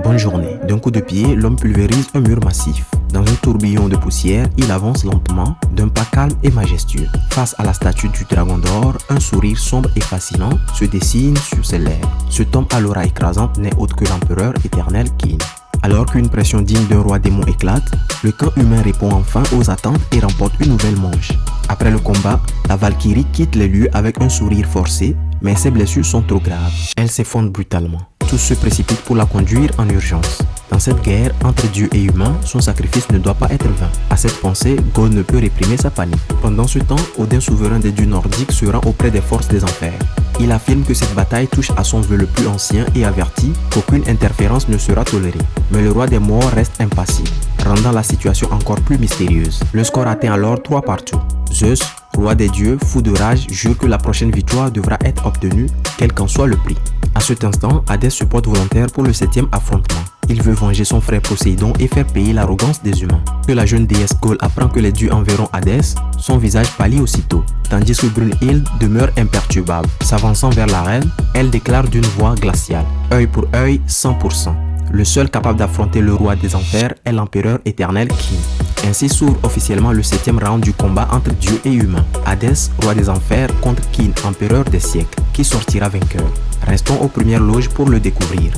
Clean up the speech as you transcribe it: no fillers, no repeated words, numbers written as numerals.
Bonne journée. D'un coup de pied, l'homme pulvérise un mur massif. Dans un tourbillon de poussière, il avance lentement, d'un pas calme et majestueux. Face à la statue du dragon d'or, un sourire sombre et fascinant se dessine sur ses lèvres. Cet homme à l'aura écrasante n'est autre que l'empereur éternel Qin. Alors qu'une pression digne d'un roi démon éclate, le camp humain répond enfin aux attentes et remporte une nouvelle manche. Après le combat, la Valkyrie quitte les lieux avec un sourire forcé, mais ses blessures sont trop graves. Elle s'effondre brutalement. Tous se précipitent pour la conduire en urgence. Dans cette guerre entre Dieu et humain, son sacrifice ne doit pas être vain. À cette pensée, God ne peut réprimer sa panique. Pendant ce temps, Odin, souverain des dieux nordiques, se rend auprès des forces des enfers. Il affirme que cette bataille touche à son vœu le plus ancien et avertit qu'aucune interférence ne sera tolérée. Mais le roi des morts reste impassible, rendant la situation encore plus mystérieuse. Le score atteint alors 3-2. Zeus, roi des dieux, fou de rage, jure que la prochaine victoire devra être obtenue, quel qu'en soit le prix. À cet instant, Hadès se porte volontaire pour le 7e affrontement. Il veut venger son frère Poséidon et faire payer l'arrogance des humains. Que la jeune déesse Gol apprend que les dieux enverront Hadès, son visage pâlit aussitôt, tandis que Brunhild demeure imperturbable. S'avançant vers la reine, elle déclare d'une voix glaciale: œil pour œil, 100%. Le seul capable d'affronter le roi des enfers est l'empereur éternel Qin. Ainsi s'ouvre officiellement le 7e round du combat entre dieu et humain. Hadès, roi des enfers, contre Qin, empereur des siècles. Qui sortira vainqueur? Restons aux premières loges pour le découvrir.